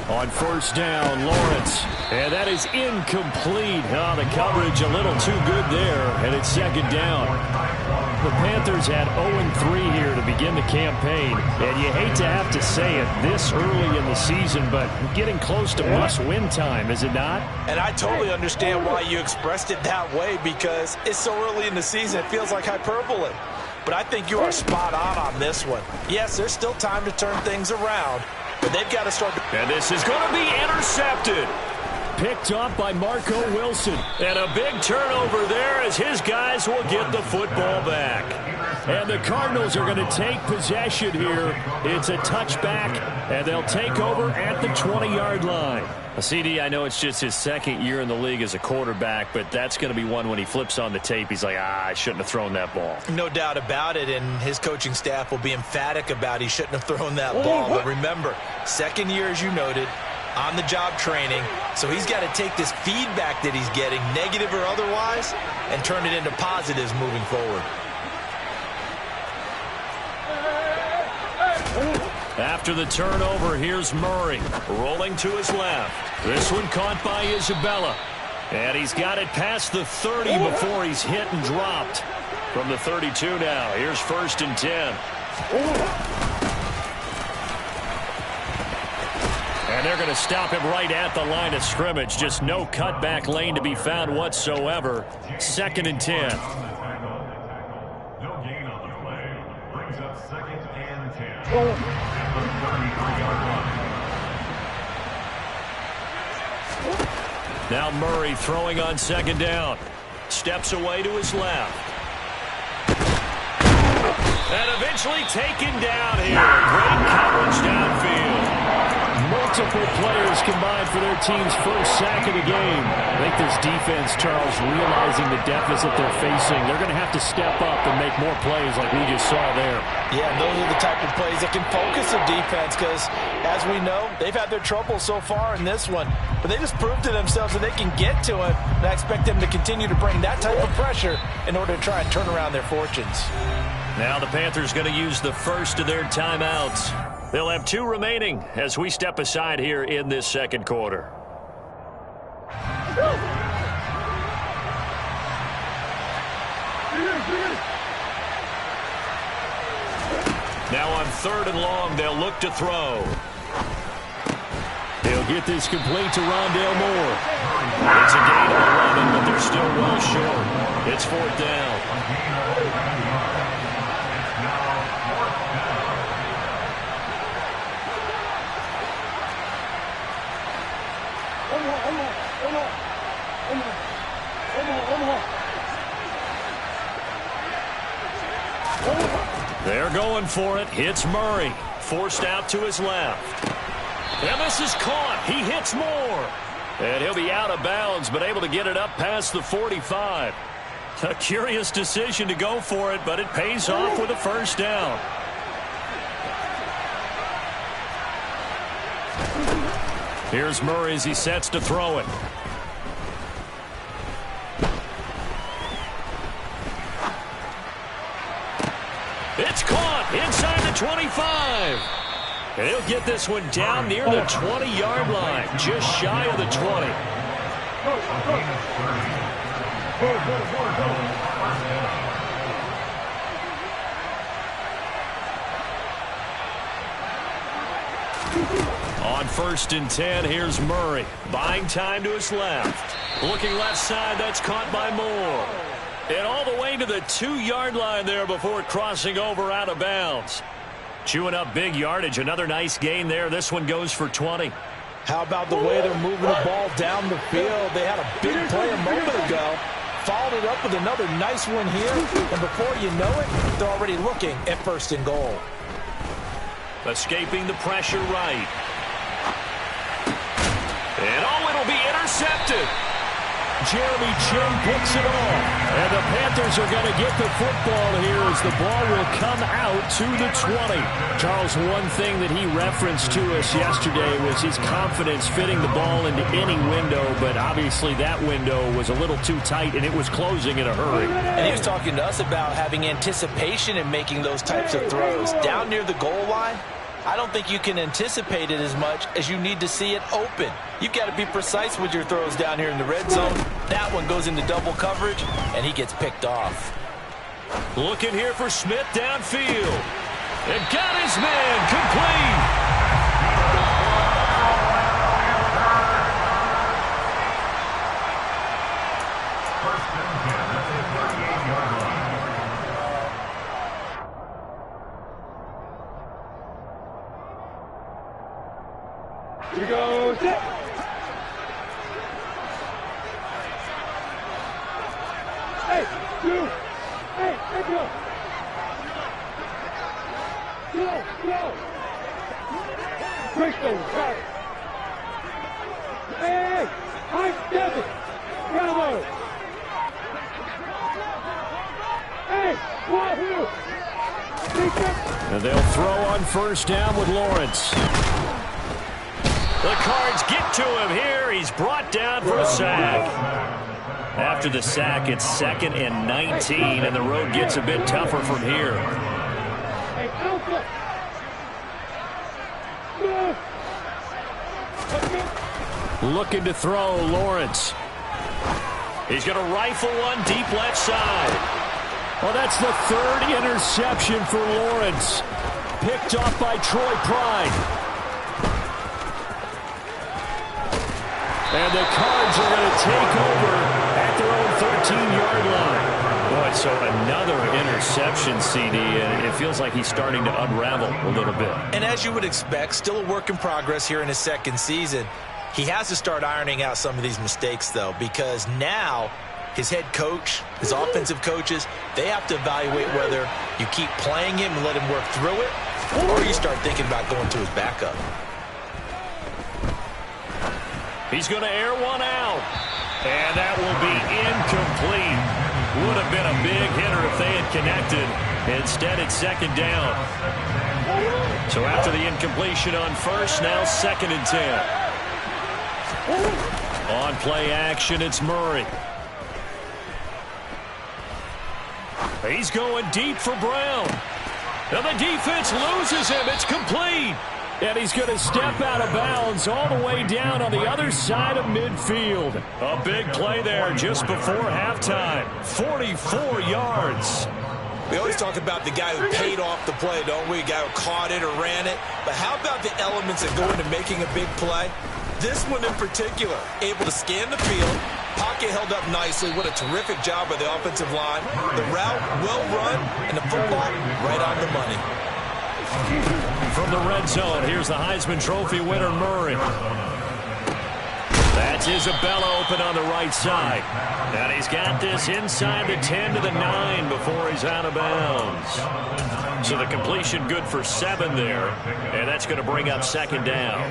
On first down, Lawrence. And that is incomplete. Oh, the coverage a little too good there, and it's second down. The Panthers had 0-3 here to begin the campaign, and you hate to have to say it this early in the season, but getting close to must-win time, is it not? And I totally understand why you expressed it that way, because it's so early in the season, it feels like hyperbole. But I think you are spot on this one. Yes, there's still time to turn things around, but they've got to start. And this is going to be intercepted. Picked up by Marco Wilson. And a big turnover there as his guys will get the football back. And the Cardinals are going to take possession here. It's a touchback, and they'll take over at the 20-yard line. CD, I know it's just his second year in the league as a quarterback, but that's going to be one when he flips on the tape. He's like, I shouldn't have thrown that ball. No doubt about it, and his coaching staff will be emphatic about he shouldn't have thrown that ball. But remember, second year, as you noted, on-the-job training, so he's got to take this feedback that he's getting, negative or otherwise, and turn it into positives moving forward. After the turnover, here's Murray rolling to his left. This one caught by Isabella. And he's got it past the 30 before he's hit and dropped. From the 32 now, here's 1st and 10. And they're going to stop him right at the line of scrimmage. Just no cutback lane to be found whatsoever. 2nd and 10. No gain on the play. Brings up 2nd and 10. Now Murray throwing on 2nd down. Steps away to his left. And eventually taken down here. Great coverage downfield. Multiple players combined for their team's first sack of the game. I think this defense, Charles, realizing the deficit they're facing, they're going to have to step up and make more plays like we just saw there. Yeah, those are the type of plays that can focus the defense because, as we know, they've had their trouble so far in this one. But they just proved to themselves that they can get to it, and I expect them to continue to bring that type of pressure in order to try and turn around their fortunes. Now the Panthers going to use the first of their timeouts. They'll have 2 remaining as we step aside here in this second quarter. Now on 3rd and long, they'll look to throw. They'll get this complete to Rondale Moore. It's a gain of 11, but they're still well short. It's 4th down. They're going for it. Hits Murray. Forced out to his left. And this is caught. He hits Moore. And he'll be out of bounds, but able to get it up past the 45. A curious decision to go for it, but it pays off with a first down. Here's Murray as he sets to throw it. It's caught inside the 25. And he'll get this one down near the 20-yard line, just shy of the 20. On 1st and 10, here's Murray. Buying time to his left. Looking left side, that's caught by Moore. And all the way to the 2-yard line there before crossing over out of bounds. Chewing up big yardage. Another nice gain there. This one goes for 20. How about the way they're moving the ball down the field? They had a big play a moment ago. Followed it up with another nice one here. And before you know it, they're already looking at 1st and goal. Escaping the pressure right. And it'll be intercepted. Jeremy Chinn picks it off. And the Panthers are going to get the football here as the ball will come out to the 20. Charles, one thing that he referenced to us yesterday was his confidence fitting the ball into any window, but obviously that window was a little too tight, and it was closing in a hurry. And he was talking to us about having anticipation in making those types of throws. Down near the goal line, I don't think you can anticipate it as much as you need to see it open. You've got to be precise with your throws down here in the red zone. That one goes into double coverage, and he gets picked off. Looking here for Smith downfield. And got his man complete. Here we go, set. Hey, two. Hey, go. Go. Break those, right. Hey, I'm Devin. Bravo. Hey, Wahoo. And they'll throw on first down with Lawrence. The Cards get to him here. He's brought down for a sack. After the sack, it's 2nd and 19, and the road gets a bit tougher from here. Looking to throw, Lawrence. He's going to rifle one deep left side. Well, that's the 3rd interception for Lawrence. Picked off by Troy Pride. And the Cards are going to take over at their own 13-yard line. Boy, so another interception, CD, and it feels like he's starting to unravel a little bit. And as you would expect, still a work in progress here in his 2nd season. He has to start ironing out some of these mistakes, though, because now his head coach, his offensive coaches, they have to evaluate whether you keep playing him and let him work through it, or you start thinking about going to his backup. He's going to air one out. And that will be incomplete. Would have been a big hitter if they had connected. Instead, it's 2nd down. So after the incompletion on first, now 2nd and 10. On play action, it's Murray. He's going deep for Brown. Now the defense loses him. It's complete. And he's going to step out of bounds all the way down on the other side of midfield. A big play there just before halftime. 44 yards. We always talk about the guy who paid off the play, don't we? A guy who caught it or ran it. But how about the elements that go into making a big play? This one in particular, able to scan the field. Pocket held up nicely. What a terrific job by the offensive line. The route well run, and the football right on the money. From the red zone, here's the Heisman Trophy winner, Murray. That's Isabella open on the right side. And he's got this inside the 10 to the 9 before he's out of bounds. So the completion good for 7 there. And that's going to bring up 2nd down.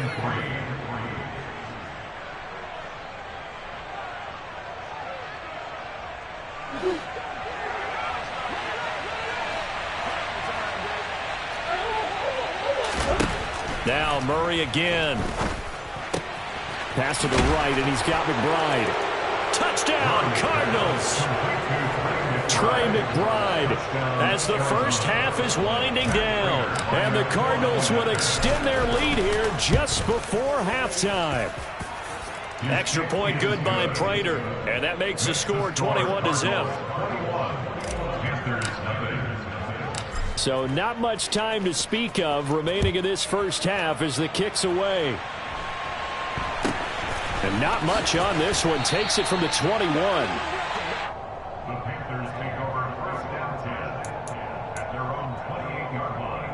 Now Murray again. Pass to the right, and he's got McBride. Touchdown, Cardinals! Trey McBride as the first half is winding down. And the Cardinals would extend their lead here just before halftime. Extra point good by Prater, and that makes the score 21-0. So not much time to speak of remaining in this first half as the kick's away. And not much on this one. Takes it from the 21. The Panthers take over first down 10 at their own 28-yard line.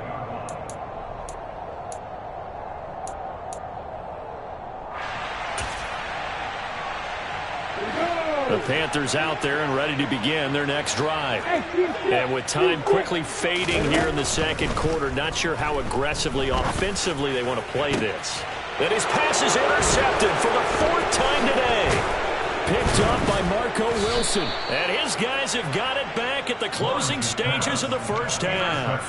The Panthers out there and ready to begin their next drive. And with time quickly fading here in the 2nd quarter, not sure how aggressively, offensively they want to play this. And his pass is intercepted for the 4th time today. picked up by Marco Wilson. And his guys have got it back at the closing stages of the first half.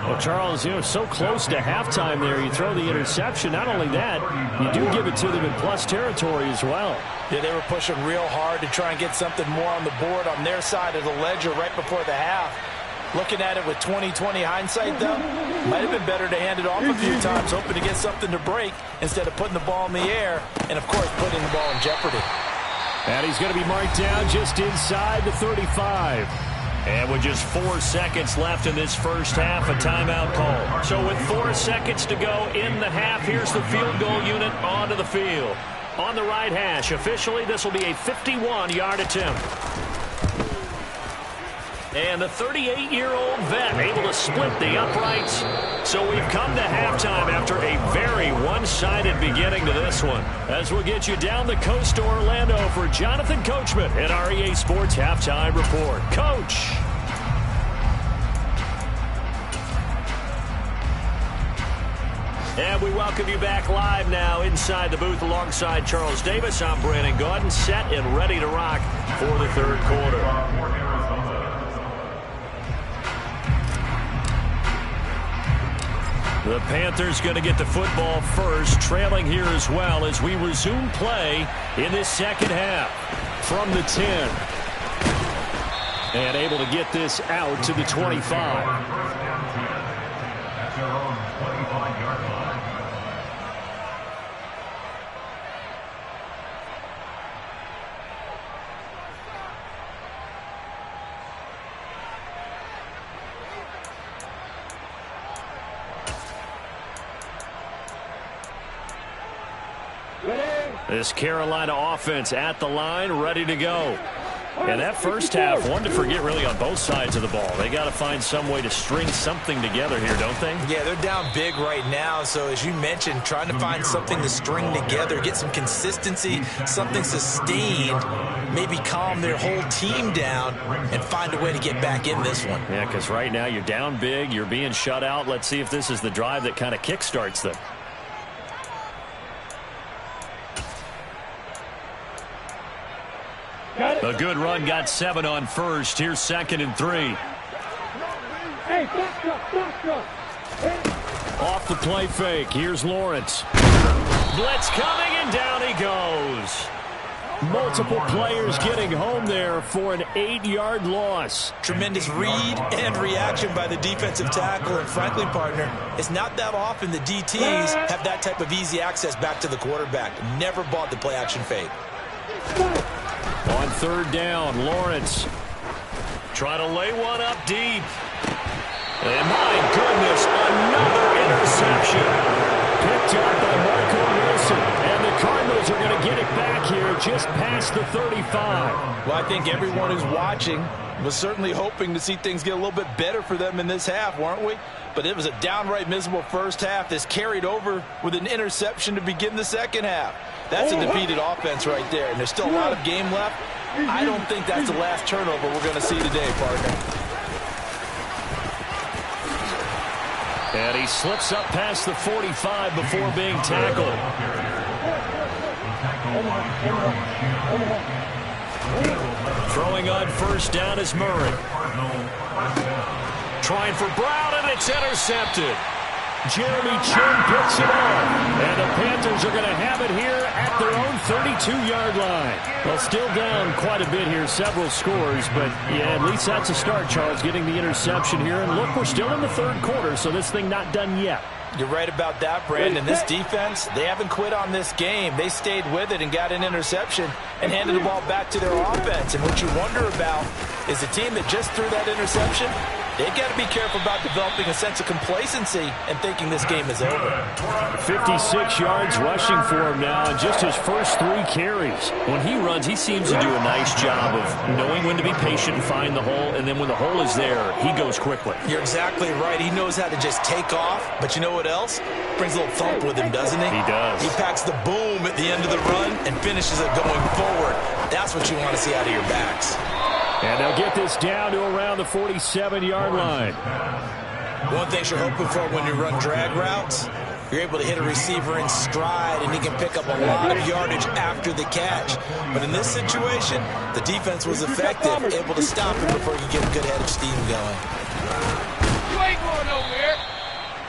Well, Charles, so close to halftime there. You throw the interception. Not only that, you do give it to them in plus territory as well. Yeah, they were pushing real hard to try and get something more on the board on their side of the ledger right before the half. Looking at it with 20/20 hindsight, though, might have been better to hand it off a few times, hoping to get something to break instead of putting the ball in the air and, of course, putting the ball in jeopardy. And he's going to be marked down just inside the 35. And with just 4 seconds left in this first half, a timeout call. So with 4 seconds to go in the half, here's the field goal unit onto the field. On the right hash, officially, this will be a 51-yard attempt. And the 38-year-old vet able to split the uprights. So we've come to halftime after a very one-sided beginning to this one. As we'll get you down the coast to Orlando for Jonathan Coachman at our EA Sports Halftime Report. Coach. And we welcome you back live now inside the booth alongside Charles Davis. I'm Brandon Gaudin, set and ready to rock for the third quarter. The Panthers going to get the football first, trailing here as well as we resume play in this second half from the 10. And able to get this out to the 25. This Carolina offense at the line, ready to go. And that first half, one to forget really on both sides of the ball. They got to find some way to string something together here, don't they? Yeah, they're down big right now. So as you mentioned, trying to find something to string together, get some consistency, something sustained, maybe calm their whole team down and find a way to get back in this one. Yeah, because right now you're down big, you're being shut out. Let's see if this is the drive that kind of kickstarts them. A good run, got 7 on first. Here's 2nd and 3. Hey, back up. Off the play fake. Here's Lawrence. Blitz coming, and down he goes. Multiple players getting home there for an 8-yard loss. Tremendous read and reaction by the defensive tackle. And frankly, partner, it's not that often the DTs have that type of easy access back to the quarterback. Never bought the play action fake. On 3rd down, Lawrence trying to lay one up deep. And my goodness, another interception. Picked up by Marco Wilson. And the Cardinals are going to get it back here just past the 35. Well, I think everyone who's watching was certainly hoping to see things get a little bit better for them in this half, weren't we? But it was a downright miserable first half that's carried over with an interception to begin the second half. That's a defeated offense right there, and there's still a lot of game left. I don't think that's the last turnover we're going to see today, partner. And he slips up past the 45 before being tackled. Throwing on 1st down is Murray. Trying for Brown, and it's intercepted. Jeremy Chinn picks it up. And the Panthers are going to have it here at their own 32-yard line. Well, still down quite a bit here, several scores. But, yeah, at least that's a start, Charles, getting the interception here. And, look, we're still in the third quarter, so this thing not done yet. You're right about that, Brandon. This defense, they haven't quit on this game. They stayed with it and got an interception and handed the ball back to their offense. And what you wonder about is a team that just threw that interception, they've got to be careful about developing a sense of complacency and thinking this game is over. 56 yards rushing for him now, and just his first 3 carries. When he runs, he seems to do a nice job of knowing when to be patient and find the hole, and then when the hole is there, he goes quickly. You're exactly right. He knows how to just take off, but you know what else? Brings a little thump with him, doesn't he? He does. He packs the boom at the end of the run and finishes it going forward. That's what you want to see out of your backs. And they'll get this down to around the 47-yard line. One thing you're hoping for when you run drag routes You're able to hit a receiver in stride, and he can pick up a lot of yardage after the catch. But in this situation, the defense was effective, able to stop him before he could get a good head of steam going. You ain't going nowhere.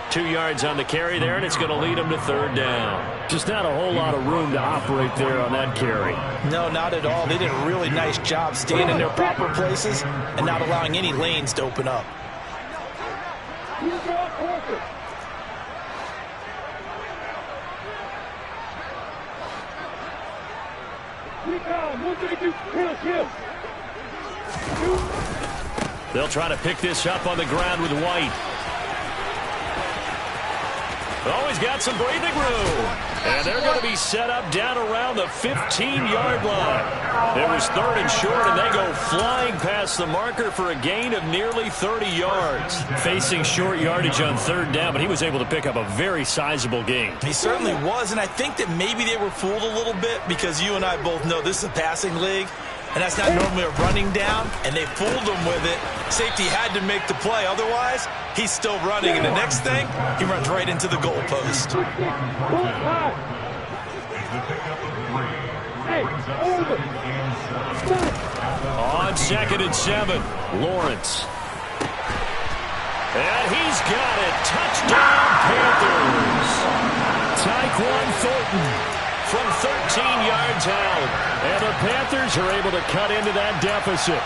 2 yards on the carry there, and it's going to lead him to third down. Just not a whole lot of room to operate there on that carry. No, not at all. They did a really nice job staying in their proper places and not allowing any lanes to open up. They'll try to pick this up on the ground with White. Oh, he's got some breathing room. And they're going to be set up down around the 15-yard line. It was 3rd and short, and they go flying past the marker for a gain of nearly 30 yards. Facing short yardage on 3rd down, but he was able to pick up a very sizable gain. He certainly was, and I think that maybe they were fooled a little bit because you and I both know this is a passing league. And that's not normally a running down, and they fooled him with it. Safety had to make the play. Otherwise, he's still running, and the next thing, he runs right into the goalpost. On 2nd and 7, Lawrence. And he's got it. Touchdown, Panthers. Tyquan Thornton from 13 yards out. And the Panthers are able to cut into that deficit.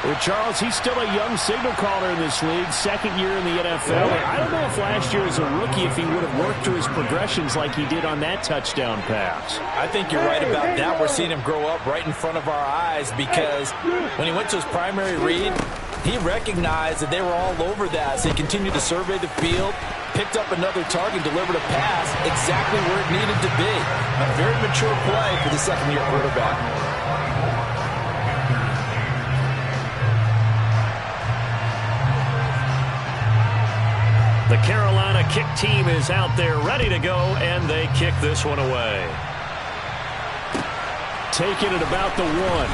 Well, Charles, he's still a young signal caller in this league, 2nd year in the NFL. I don't know if last year as a rookie if he would have worked through his progressions like he did on that touchdown pass. I think you're right about that. We're seeing him grow up right in front of our eyes because when he went to his primary read, he recognized that they were all over that. So he continued to survey the field, picked up another target, delivered a pass exactly where it needed to be. A very mature play for the 2nd-year quarterback. The Carolina kick team is out there ready to go, and they kick this one away. Taking it about the 1.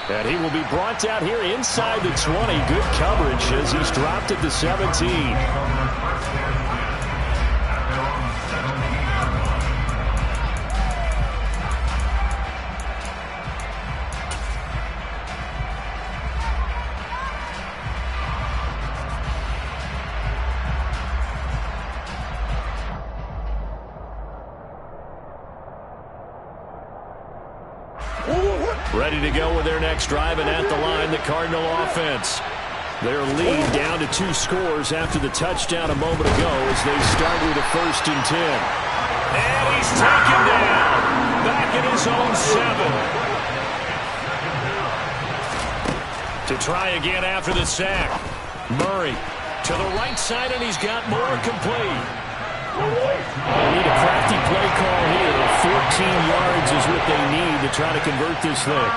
And he will be brought down here inside the 20. Good coverage as he's dropped at the 17. Ready to go with their next drive, and at the line, the Cardinal offense. Their lead down to 2 scores after the touchdown a moment ago as they start with a 1st and 10. And he's taken down. Back in his own 7. To try again after the sack. Murray to the right side, and he's got more complete. They need a crafty play call here. 14 yards is what they need to try to convert this thing.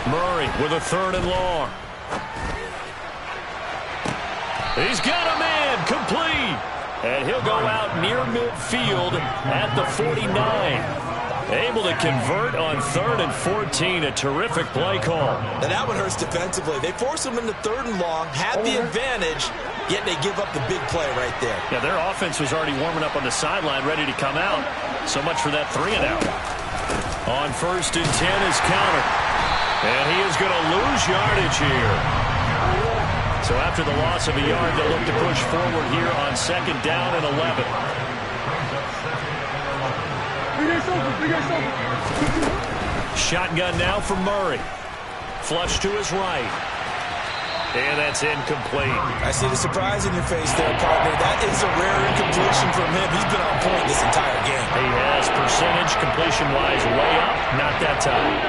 Murray with a 3rd and long. He's got a man complete. And he'll go out near midfield at the 49. Able to convert on 3rd and 14. A terrific play call. And that one hurts defensively. They force him into 3rd and long, had the advantage, yet they give up the big play right there. Yeah, their offense was already warming up on the sideline, ready to come out. So much for that 3 and out. On 1st and 10 is counter. And he is going to lose yardage here. So after the loss of a yard, they'll look to push forward here on 2nd down and 11. Shotgun now for Murray. Flush to his right. And that's incomplete. I see the surprise in your face there, partner. That is a rare incompletion from him. He's been on point this entire game. He has percentage completion-wise way up. Not that time.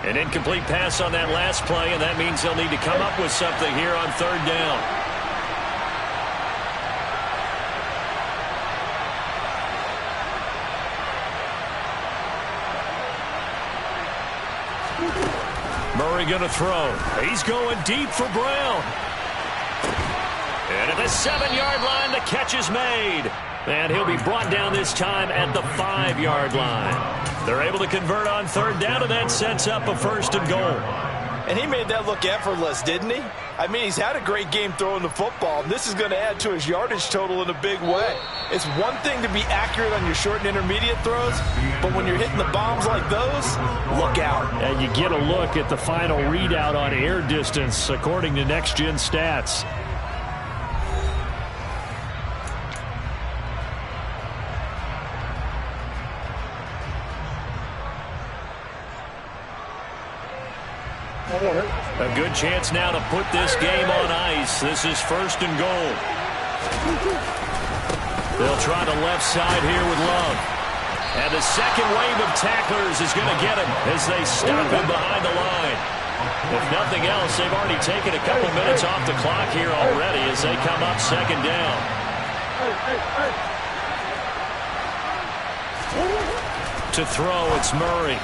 An incomplete pass on that last play, and that means they'll need to come up with something here on 3rd down. Murray going to throw. He's going deep for Brown. And at the 7-yard line, the catch is made. And he'll be brought down this time at the 5-yard line. They're able to convert on third down, and that sets up a 1st and goal. And he made that look effortless, didn't he? I mean, he's had a great game throwing the football, and this is going to add to his yardage total in a big way. It's one thing to be accurate on your short and intermediate throws, but when you're hitting the bombs like those, look out. And you get a look at the final readout on air distance, according to Next Gen Stats. A good chance now to put this game on ice. This is 1st and goal. They'll try the left side here with Love. And the second wave of tacklers is going to get him as they stop him behind the line. If nothing else, they've already taken a couple minutes off the clock here already as they come up 2nd down. To throw, it's Murray.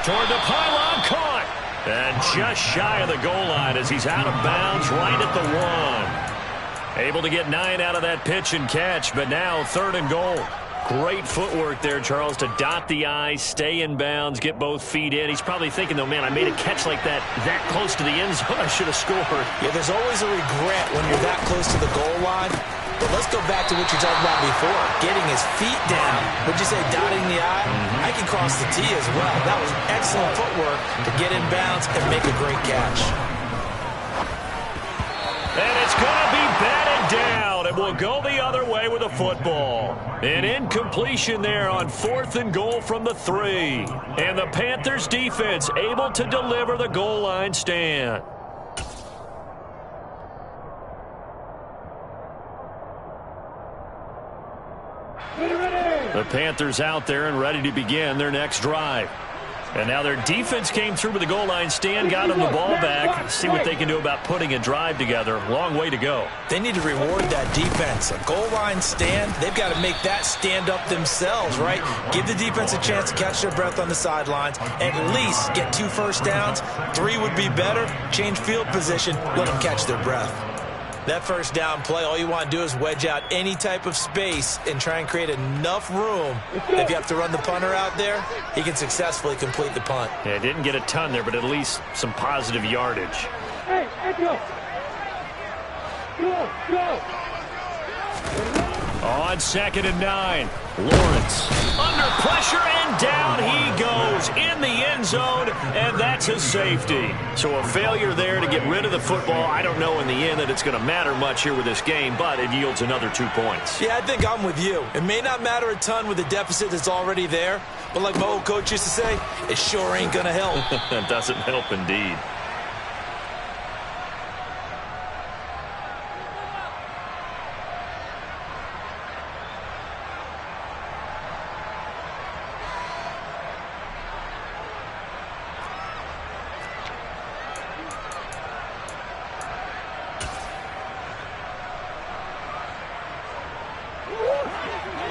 Toward the pylon, caught. And just shy of the goal line as he's out of bounds right at the 1. Able to get 9 out of that pitch and catch, but now 3rd and goal. Great footwork there, Charles, to dot the I, stay in bounds, get both feet in. He's probably thinking, though, man, I made a catch like that close to the end zone. I should have scored. Yeah, there's always a regret when you're that close to the goal line. But let's go back to what you talked about before, getting his feet down. Would you say dotting the I? I can cross the T as well. That was excellent footwork to get in bounds and make a great catch. And it's going to be batted down, and we'll go the other way with a football. An incompletion there on 4th and goal from the 3. And the Panthers defense able to deliver the goal line stand. The Panthers out there and ready to begin their next drive. And now their defense came through with the goal line stand, got them the ball back. See what they can do about putting a drive together. Long way to go. They need to reward that defense. A goal line stand, they've got to make that stand up themselves, right? Give the defense a chance to catch their breath on the sidelines. At least get 2 first downs. 3 would be better. Change field position. Let them catch their breath. That first down play, all you want to do is wedge out any type of space and try and create enough room. If you have to run the punter out there, he can successfully complete the punt. Yeah, didn't get a ton there, but at least some positive yardage. Hey, go. Go. On 2nd and 9, Lawrence under pressure, and down he goes in the end zone, and that's a safety. So a failure there to get rid of the football. I don't know in the end that it's going to matter much here with this game, but it yields another 2 points. Yeah, I think I'm with you. It may not matter a ton with the deficit that's already there, but like my old coach used to say, it sure ain't going to help. It doesn't help indeed.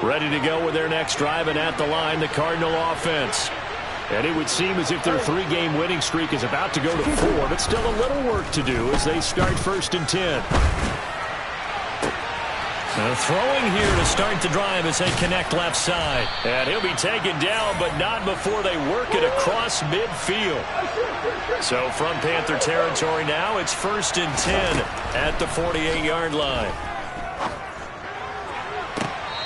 Ready to go with their next drive, and at the line, the Cardinal offense. And it would seem as if their 3-game winning streak is about to go to 4, but still a little work to do as they start 1st and 10. Now throwing here to start the drive as they connect left side. And he'll be taken down, but not before they work it across midfield. So from Panther territory now, it's 1st and 10 at the 48-yard line.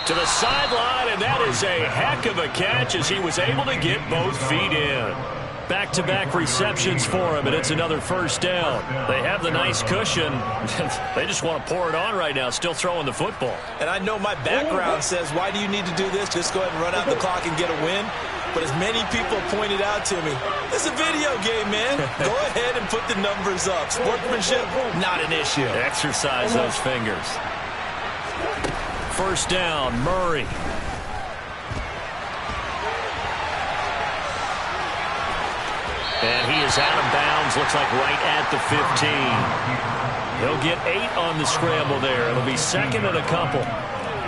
To the sideline, and that is a heck of a catch as he was able to get both feet in. Back-to-back receptions for him, and it's another 1st down. They have the nice cushion. They just want to pour it on right now, still throwing the football. And I know my background says, why do you need to do this? Just go ahead and run out the clock and get a win. But as many people pointed out to me, it's a video game, man. Go ahead and put the numbers up. Sportsmanship, not an issue. Exercise those fingers. 1st down, Murray. And he is out of bounds, looks like right at the 15. He'll get 8 on the scramble there. It'll be 2nd and a couple.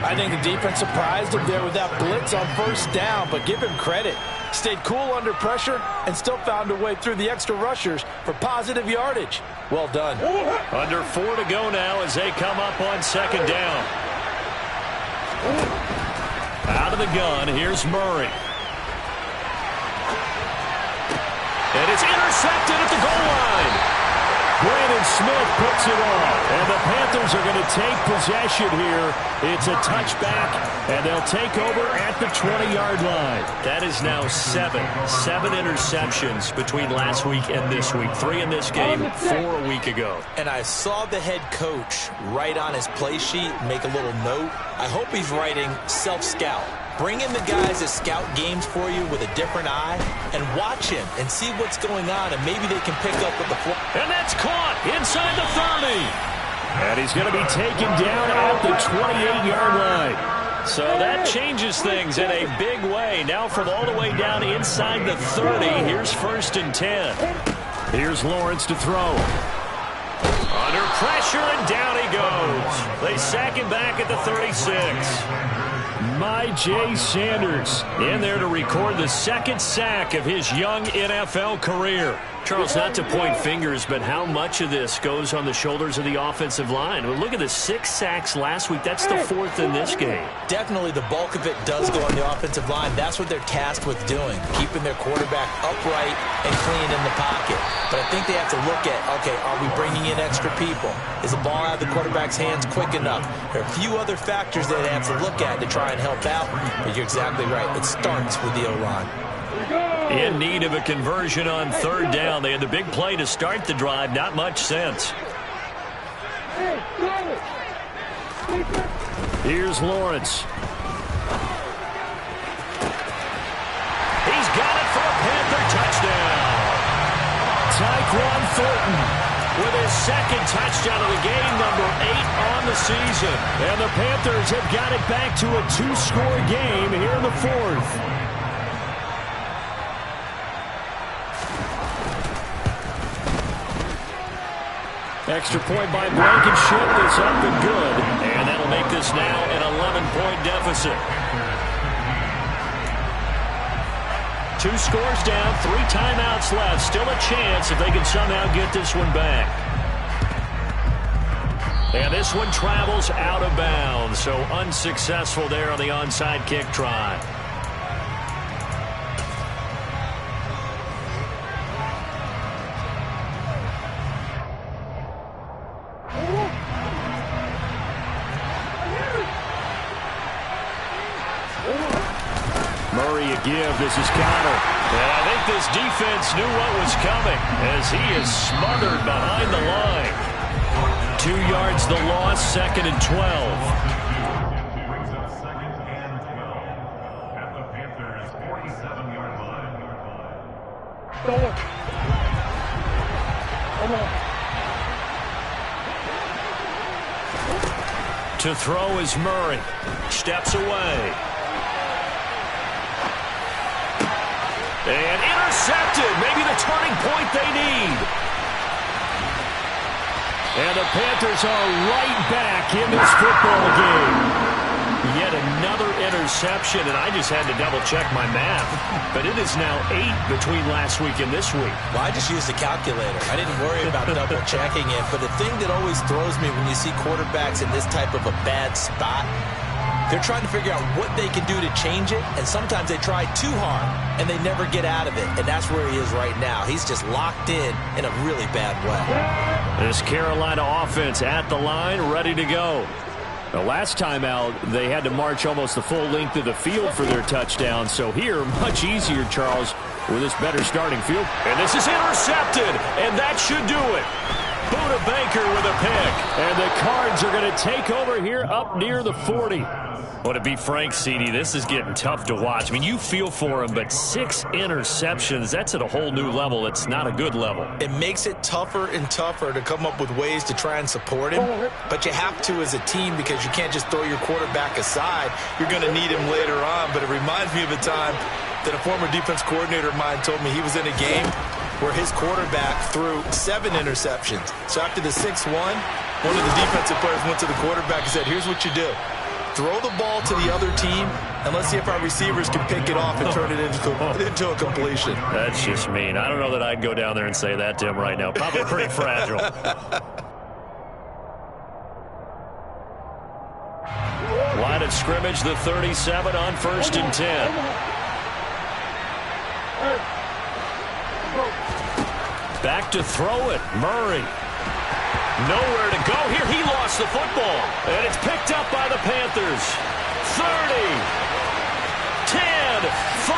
I think the defense surprised him there with that blitz on 1st down, but give him credit. Stayed cool under pressure and still found a way through the extra rushers for positive yardage. Well done. Under 4 to go now as they come up on second down. Out of the gun, here's Murray. And it's intercepted at the goal line. Brandon Smith picks it off. And the Panthers are going to take possession here. It's a touchback, and they'll take over at the 20-yard line. That is now 7 interceptions between last week and this week. 3 in this game, 4 a week ago. And I saw the head coach write on his play sheet, make a little note. I hope he's writing self-scout. Bring in the guys that scout games for you with a different eye and watch him and see what's going on, and maybe they can pick up with the floor. And that's caught inside the 30. And he's going to be taken down at the 28-yard line. So that changes things in a big way. Now from all the way down inside the 30, here's 1st and 10. Here's Lawrence to throw. Under pressure, and down he goes. They sack him back at the 36. Myjai Sanders in there to record the 2nd sack of his young NFL career. Charles, not to point fingers, but how much of this goes on the shoulders of the offensive line? Well, look at the 6 sacks last week. That's the 4th in this game. Definitely the bulk of it does go on the offensive line. That's what they're tasked with doing, keeping their quarterback upright and clean in the pocket. But I think they have to look at, okay, are we bringing in extra people? Is the ball out of the quarterback's hands quick enough? There are a few other factors that they have to look at to try and help out. But you're exactly right. It starts with the O-line. In need of a conversion on 3rd down. They had the big play to start the drive. Not much sense. Here's Lawrence. He's got it for a Panther touchdown. Tyquan Thornton with his 2nd touchdown of the game, number 8 on the season. And the Panthers have got it back to a 2-score game here in the 4th. Extra point by Blankenship is up and good. And that'll make this now an 11-point deficit. 2 scores down, 3 timeouts left. Still a chance if they can somehow get this one back. And this one travels out of bounds. So unsuccessful there on the onside kick try. Murray a give. This is Connor. And I think this defense knew what was coming as he is smothered behind the line. 2 yards the loss, 2nd and 12. Brings up 2nd and 12 at the Panthers' 47-yard line. To throw is Murray. Steps away. And intercepted. Maybe the turning point they need. And the Panthers are right back in this football game. Yet another interception, and I just had to double-check my math. But it is now 8 between last week and this week. Well, I just used a calculator. I didn't worry about double-checking it. But the thing that always throws me when you see quarterbacks in this type of a bad spot, they're trying to figure out what they can do to change it, and sometimes they try too hard, and they never get out of it, and that's where he is right now. He's just locked in a really bad way. This Carolina offense at the line, ready to go. The last time out, they had to march almost the full length of the field for their touchdown, so here, much easier, Charles, with this better starting field. And this is intercepted, and that should do it. Buda Baker with a pick, and the Cards are going to take over here up near the 40. Well, to be frank, CD, this is getting tough to watch. I mean, you feel for him, but 6 interceptions, that's at a whole new level. It's not a good level. It makes it tougher and tougher to come up with ways to try and support him, but you have to as a team because you can't just throw your quarterback aside. You're going to need him later on, but it reminds me of a time that a former defense coordinator of mine told me he was in a game where his quarterback threw 7 interceptions. So after the 6th one of the defensive players went to the quarterback and said, here's what you do. Throw the ball to the other team And let's see if our receivers can pick it off and turn it into a completion. That's just mean. I don't know that I'd go down there and say that to him right now. Probably pretty fragile. Line of scrimmage, the 37 on 1st and 10. Back to throw it. Murray. Nowhere to go here. He lost the football. And it's picked up by the Panthers. 30. 10, 5.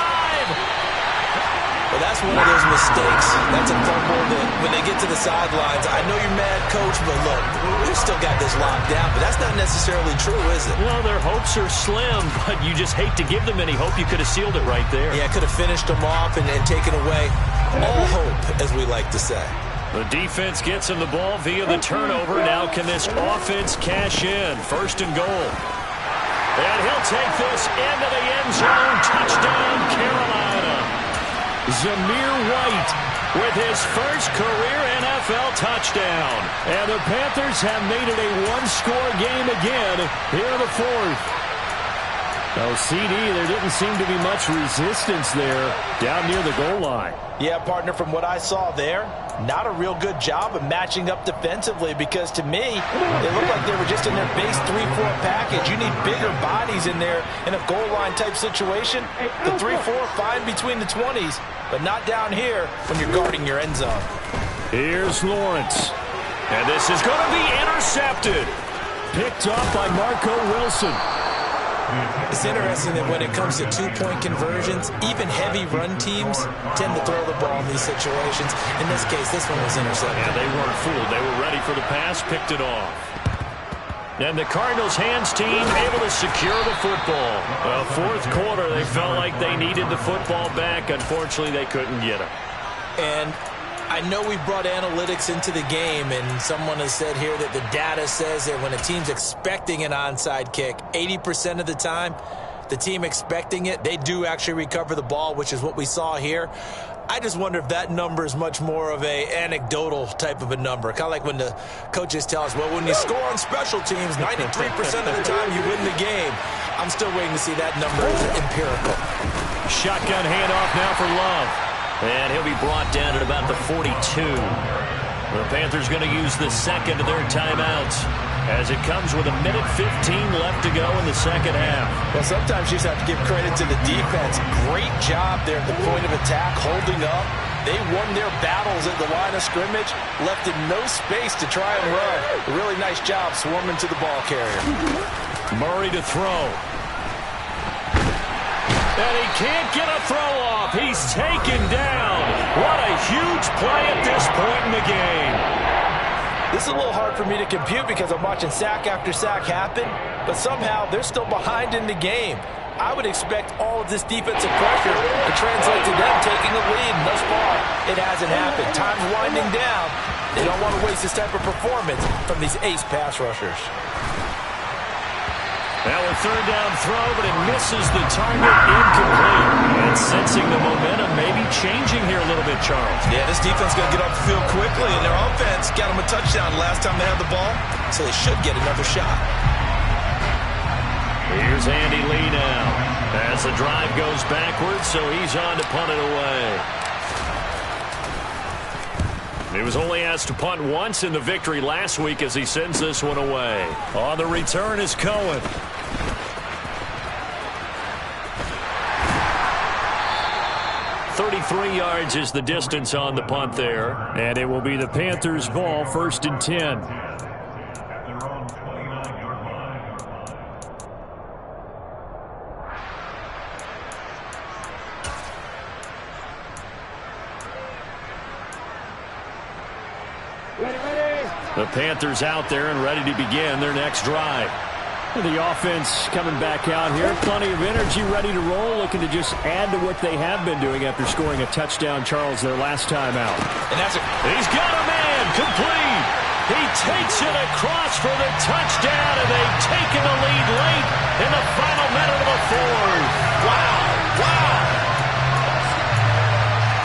Well, that's one of those mistakes. That's a fumble that when they get to the sidelines, I know you're mad, Coach, but look, we've still got this locked down. But that's not necessarily true, is it? Well, their hopes are slim, but you just hate to give them any hope. You could have sealed it right there. Yeah, could have finished them off and taken away all hope, as we like to say. The defense gets him the ball via the turnover. Now can this offense cash in? 1st and goal. And he'll take this into the end zone. Touchdown, Carolina. Zamir White with his first career NFL touchdown. And the Panthers have made it a one-score game again here in the 4th. Oh, CD, there didn't seem to be much resistance there down near the goal line. Yeah, partner, from what I saw there, not a real good job of matching up defensively because to me, it looked like they were just in their base 3-4 package. You need bigger bodies in there in a goal line type situation. The 3-4, fine between the 20s, but not down here when you're guarding your end zone. Here's Lawrence. And this is going to be intercepted. Picked off by Marco Wilson. It's interesting that when it comes to two-point conversions, even heavy run teams tend to throw the ball in these situations. In this case, this one was intercepted. Yeah, they weren't fooled. They were ready for the pass, picked it off. And the Cardinals' hands team able to secure the football. Well, 4th quarter, they felt like they needed the football back. Unfortunately, they couldn't get it. And I know we brought analytics into the game, and someone has said here that the data says that when a team's expecting an onside kick, 80% of the time, the team expecting it, they do actually recover the ball, which is what we saw here. I just wonder if that number is much more of a anecdotal type of a number. Kind of like when the coaches tell us, well, when you score on special teams, 93% of the time you win the game. I'm still waiting to see that number as empirical. Shotgun handoff now for Love. And he'll be brought down at about the 42. The Panthers going to use the second of their timeouts as it comes with 1:15 left to go in the second half. Well, sometimes you just have to give credit to the defense. Great job there at the point of attack, holding up. They won their battles at the line of scrimmage, left in no space to try and run. A really nice job swarming to the ball carrier. Murray to throw. And he can't get a throw off. He's taken down. What a huge play at this point in the game. This is a little hard for me to compute because I'm watching sack after sack happen, but somehow they're still behind in the game. I would expect all of this defensive pressure to translate to them taking a lead, and thus far, it hasn't happened. Time's winding down. They don't want to waste this type of performance from these ace pass rushers. Now a 3rd down throw, but it misses the target, incomplete. And sensing the momentum maybe changing here a little bit, Charles. Yeah, this defense is going to get off the field quickly, and their offense got them a touchdown last time they had the ball, so they should get another shot. Here's Andy Lee now. As the drive goes backwards, so he's on to punt it away. He was only asked to punt once in the victory last week as he sends this one away. On the return is Cohen. .33 yards is the distance on the punt there. And it will be the Panthers' ball, 1st and 10. At their own 29-yard line. The Panthers out there and ready to begin their next drive. The offense coming back out here. Plenty of energy, ready to roll, looking to just add to what they have been doing after scoring a touchdown, Charles, their last time out. And He's got a man, complete. He takes it across for the touchdown, and they've taken the lead late in the final minute of the 4th. wow.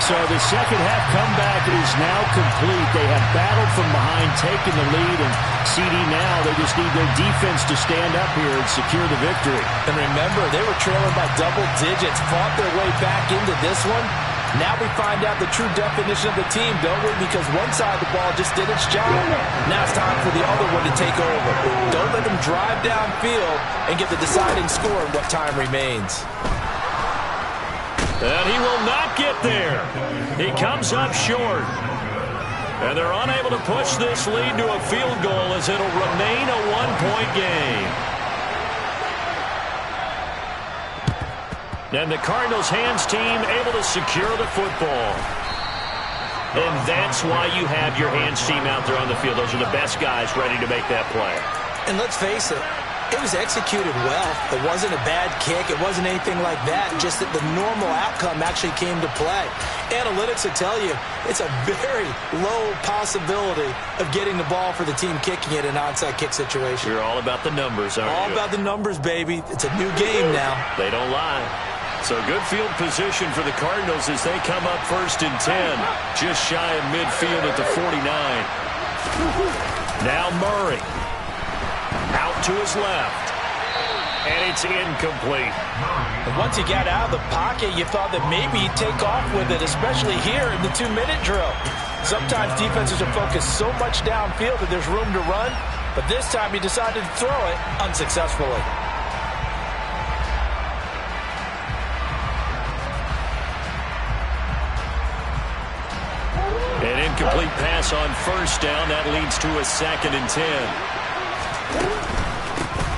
So So the second half comeback is now complete. They have battled from behind, taken the lead, and CD now they just need their defense to stand up here and secure the victory. And remember, they were trailing by double digits, fought their way back into this one. Now we find out the true definition of the team, don't we? Because one side of the ball just did its job. Now it's time for the other one to take over. Don't let them drive downfield and get the deciding score in what time remains. And he will not get there. He comes up short. And they're unable to push this lead to a field goal as it'll remain a one-point game. And the Cardinals hands team able to secure the football. And that's why you have your hands team out there on the field. Those are the best guys ready to make that play. And let's face it, it was executed well. It wasn't a bad kick. It wasn't anything like that. Just that the normal outcome actually came to play. Analytics will tell you it's a very low possibility of getting the ball for the team kicking it in an onside kick situation. You're all about the numbers, aren't you? All about the numbers, baby. It's a new game now. They don't lie. So good field position for the Cardinals as they come up 1st and 10. Just shy of midfield at the 49. Now Murray. Out to his left. And it's incomplete. And once he got out of the pocket, you thought that maybe he'd take off with it, especially here in the 2-minute drill. Sometimes defenses are focused so much downfield that there's room to run, but this time he decided to throw it unsuccessfully. An incomplete pass on 1st down. That leads to a 2nd and 10.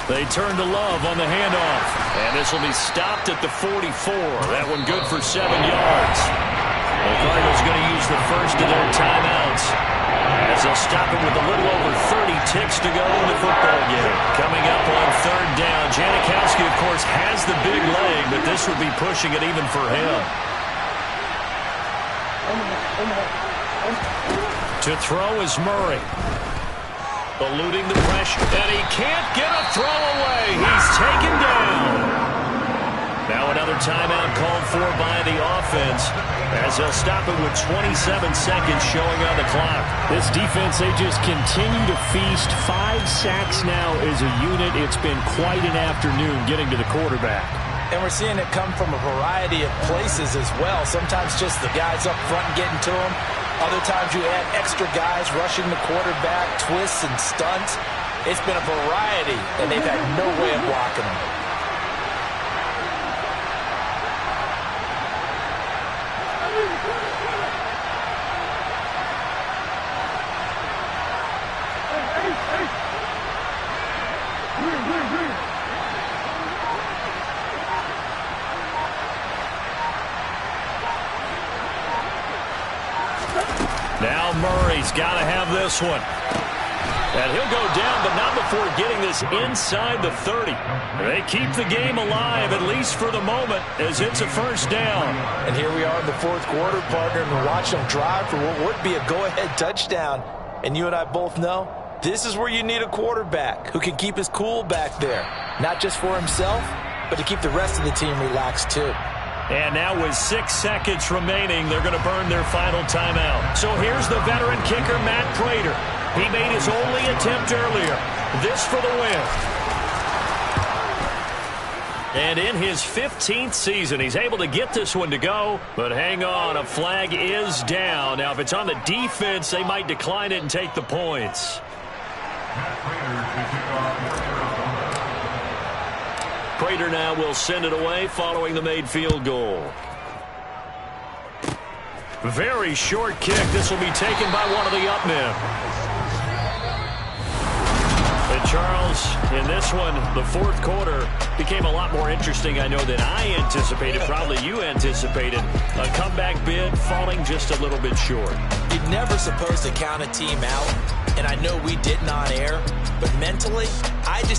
They turn to Love on the handoff. And this will be stopped at the 44. That one good for 7 yards. The Cardinals going to use the first of their timeouts as they'll stop it with a little over 30 ticks to go in the football game. Coming up on 3rd down, Janikowski, of course, has the big leg, but this would be pushing it even for him. To throw is Murray. Eluding the pressure. And he can't get a throw away. He's taken down. Now another timeout called for by the offense as they'll stop it with 27 seconds showing on the clock. This defense, they just continue to feast. 5 sacks now as a unit. It's been quite an afternoon getting to the quarterback. And we're seeing it come from a variety of places as well. Sometimes just the guys up front getting to him. Other times you add extra guys rushing the quarterback, twists and stunts. It's been a variety, and they've had no way of blocking them. Now Murray's got to have this one. And he'll go down, but not before getting this inside the 30. They keep the game alive, at least for the moment, as it's a 1st down. And here we are in the 4th quarter, partner, and we're watching them drive for what would be a go-ahead touchdown. And you and I both know this is where you need a quarterback who can keep his cool back there. Not just for himself, but to keep the rest of the team relaxed too. And now with 6 seconds remaining, they're going to burn their final timeout. So here's the veteran kicker, Matt Prater. He made his only attempt earlier. This for the win. And in his 15th season, he's able to get this one to go. But hang on, a flag is down. Now, if it's on the defense, they might decline it and take the points. Prater now will send it away following the made field goal. Very short kick. This will be taken by one of the up men. And Charles, in this one, the 4th quarter became a lot more interesting, I know, than I anticipated. Probably you anticipated. A comeback bid falling just a little bit short. You're never supposed to count a team out, and I know we didn't on air, but mentally, I just